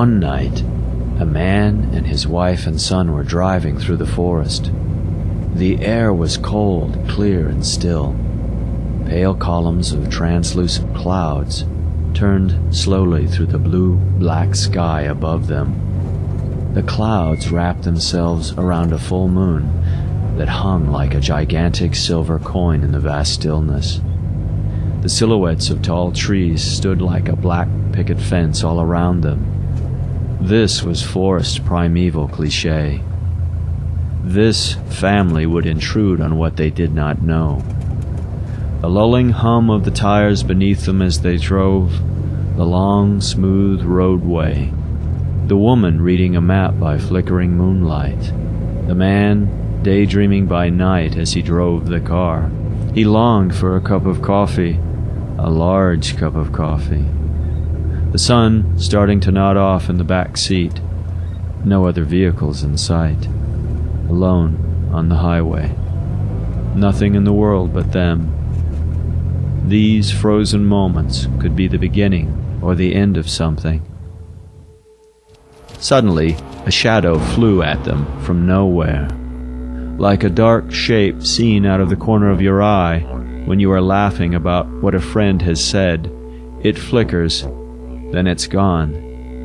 One night, a man and his wife and son were driving through the forest. The air was cold, clear, and still. Pale columns of translucent clouds turned slowly through the blue-black sky above them. The clouds wrapped themselves around a full moon that hung like a gigantic silver coin in the vast stillness. The silhouettes of tall trees stood like a black picket fence all around them. This was forest primeval cliché. This family would intrude on what they did not know. The lulling hum of the tires beneath them as they drove the long, smooth roadway. The woman reading a map by flickering moonlight. The man daydreaming by night as he drove the car. He longed for a cup of coffee, a large cup of coffee. The sun starting to nod off in the back seat. No other vehicles in sight. Alone on the highway. Nothing in the world but them. These frozen moments could be the beginning or the end of something. Suddenly, a shadow flew at them from nowhere. Like a dark shape seen out of the corner of your eye when you are laughing about what a friend has said. It flickers, then it's gone,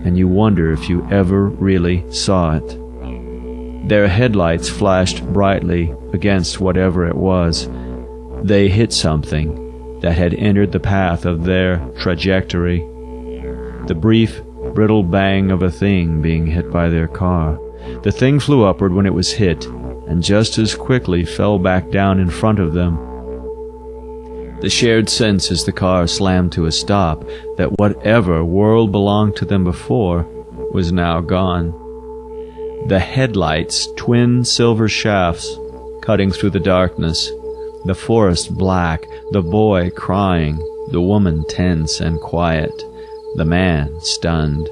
and you wonder if you ever really saw it. Their headlights flashed brightly against whatever it was. They hit something that had entered the path of their trajectory. The brief, brittle bang of a thing being hit by their car. The thing flew upward when it was hit, and just as quickly fell back down in front of them. The shared sense as the car slammed to a stop that whatever world belonged to them before was now gone. The headlights, twin silver shafts, cutting through the darkness. The forest black, the boy crying, the woman tense and quiet, the man stunned.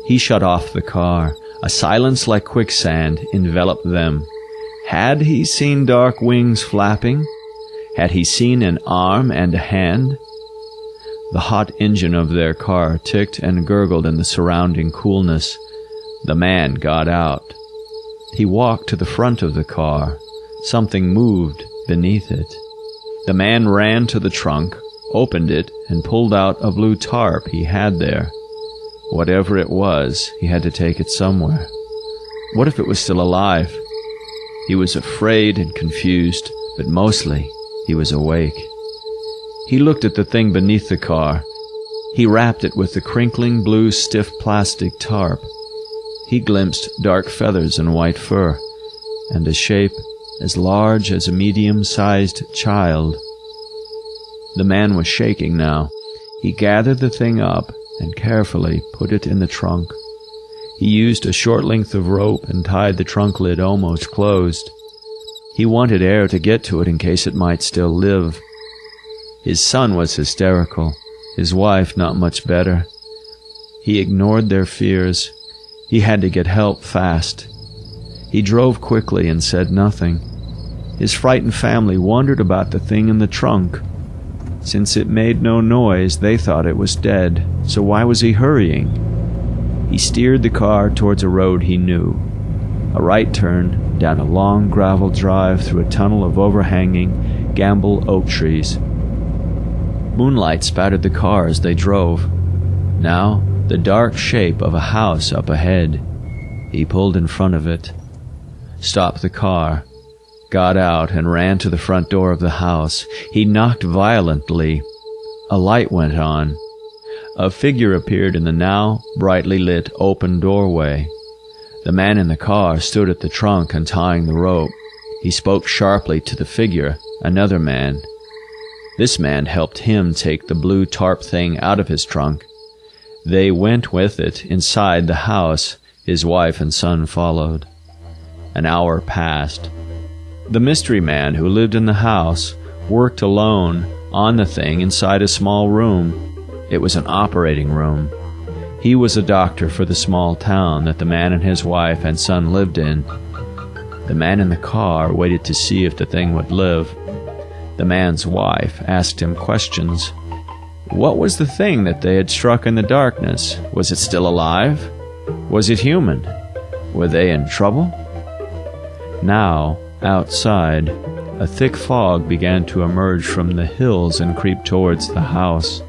He shut off the car. A silence like quicksand enveloped them. Had he seen dark wings flapping? Had he seen an arm and a hand? The hot engine of their car ticked and gurgled in the surrounding coolness. The man got out. He walked to the front of the car. Something moved beneath it. The man ran to the trunk, opened it, and pulled out a blue tarp he had there. Whatever it was, he had to take it somewhere. What if it was still alive? He was afraid and confused, but mostly he was awake. He looked at the thing beneath the car. He wrapped it with the crinkling blue stiff plastic tarp. He glimpsed dark feathers and white fur, and a shape as large as a medium-sized child. The man was shaking now. He gathered the thing up and carefully put it in the trunk. He used a short length of rope and tied the trunk lid almost closed. He wanted air to get to it in case it might still live. His son was hysterical, his wife not much better. He ignored their fears. He had to get help fast. He drove quickly and said nothing. His frightened family wondered about the thing in the trunk. Since it made no noise, they thought it was dead, so why was he hurrying? He steered the car towards a road he knew. A right turn down a long gravel drive through a tunnel of overhanging gamble oak trees. Moonlight spattered the car as they drove. Now, the dark shape of a house up ahead. He pulled in front of it, stopped the car, got out and ran to the front door of the house. He knocked violently. A light went on. A figure appeared in the now brightly lit open doorway. The man in the car stood at the trunk untying the rope. He spoke sharply to the figure, another man. This man helped him take the blue tarp thing out of his trunk. They went with it inside the house. His wife and son followed. An hour passed. The mystery man who lived in the house worked alone on the thing inside a small room. It was an operating room. He was a doctor for the small town that the man and his wife and son lived in. The man in the car waited to see if the thing would live. The man's wife asked him questions. What was the thing that they had struck in the darkness? Was it still alive? Was it human? Were they in trouble? Now, outside, a thick fog began to emerge from the hills and creep towards the house.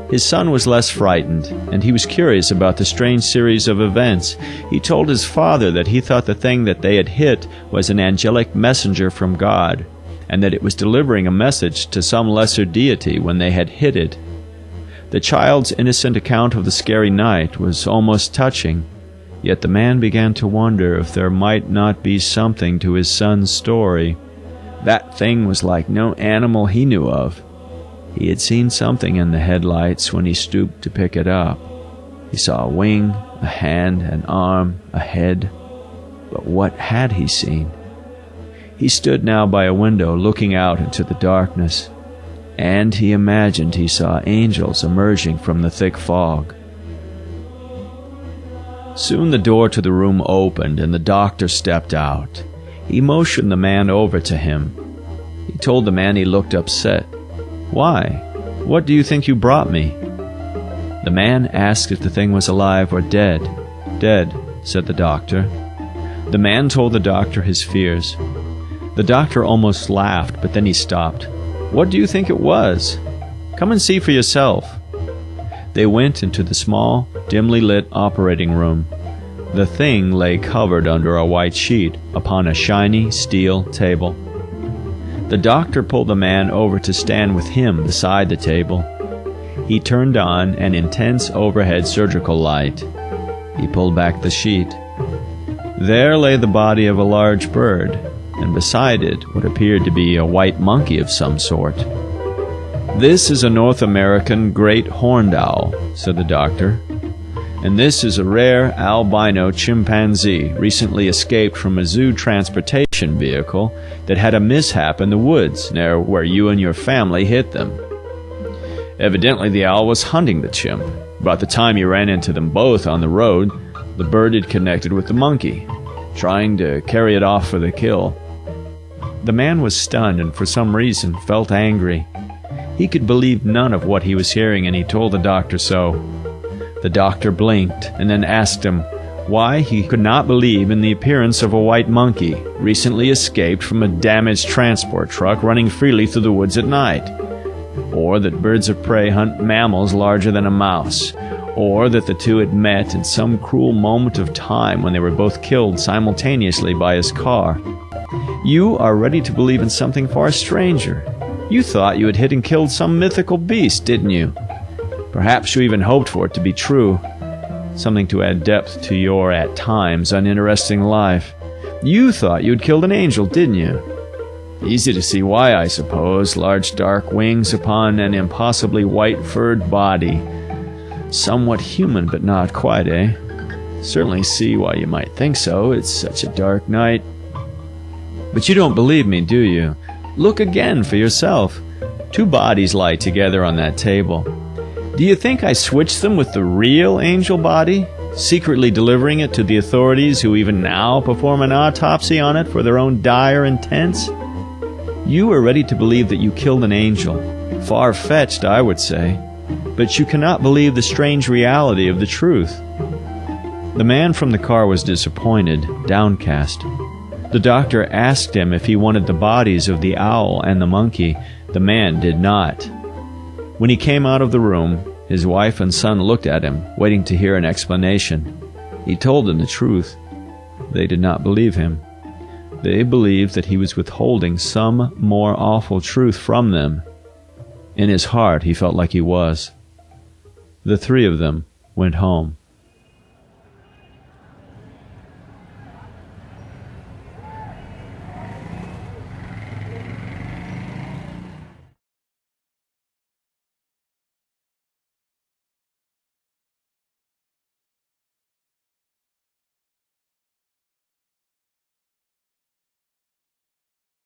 His son was less frightened, and he was curious about the strange series of events. He told his father that he thought the thing that they had hit was an angelic messenger from God, and that it was delivering a message to some lesser deity when they had hit it. The child's innocent account of the scary night was almost touching, yet the man began to wonder if there might not be something to his son's story. That thing was like no animal he knew of. He had seen something in the headlights when he stooped to pick it up. He saw a wing, a hand, an arm, a head. But what had he seen? He stood now by a window looking out into the darkness, and he imagined he saw angels emerging from the thick fog. Soon the door to the room opened and the doctor stepped out. He motioned the man over to him. He told the man he looked upset. "Why? What do you think you brought me?" The man asked if the thing was alive or dead. "Dead," said the doctor. The man told the doctor his fears. The doctor almost laughed, but then he stopped. "What do you think it was? Come and see for yourself." They went into the small, dimly lit operating room. The thing lay covered under a white sheet upon a shiny steel table. The doctor pulled the man over to stand with him beside the table. He turned on an intense overhead surgical light. He pulled back the sheet. There lay the body of a large bird, and beside it what appeared to be a white monkey of some sort. "This is a North American great horned owl," said the doctor. "And this is a rare albino chimpanzee recently escaped from a zoo transportation vehicle that had a mishap in the woods near where you and your family hit them. Evidently the owl was hunting the chimp. About the time you ran into them both on the road, the bird had connected with the monkey, trying to carry it off for the kill." The man was stunned and for some reason felt angry. He could believe none of what he was hearing, and he told the doctor so. The doctor blinked and then asked him why he could not believe in the appearance of a white monkey recently escaped from a damaged transport truck running freely through the woods at night, or that birds of prey hunt mammals larger than a mouse, or that the two had met in some cruel moment of time when they were both killed simultaneously by his car. You are ready to believe in something far stranger. You thought you had hit and killed some mythical beast, didn't you? Perhaps you even hoped for it to be true, something to add depth to your, at times, uninteresting life. You thought you'd killed an angel, didn't you? Easy to see why, I suppose. Large dark wings upon an impossibly white-furred body. Somewhat human, but not quite, eh? Certainly see why you might think so. It's such a dark night. But you don't believe me, do you? Look again for yourself. Two bodies lie together on that table. Do you think I switched them with the real angel body, secretly delivering it to the authorities who even now perform an autopsy on it for their own dire intents? You are ready to believe that you killed an angel. Far-fetched, I would say. But you cannot believe the strange reality of the truth. The man from the car was disappointed, downcast. The doctor asked him if he wanted the bodies of the owl and the monkey. The man did not. When he came out of the room, his wife and son looked at him, waiting to hear an explanation. He told them the truth. They did not believe him. They believed that he was withholding some more awful truth from them. In his heart, he felt like he was. The three of them went home.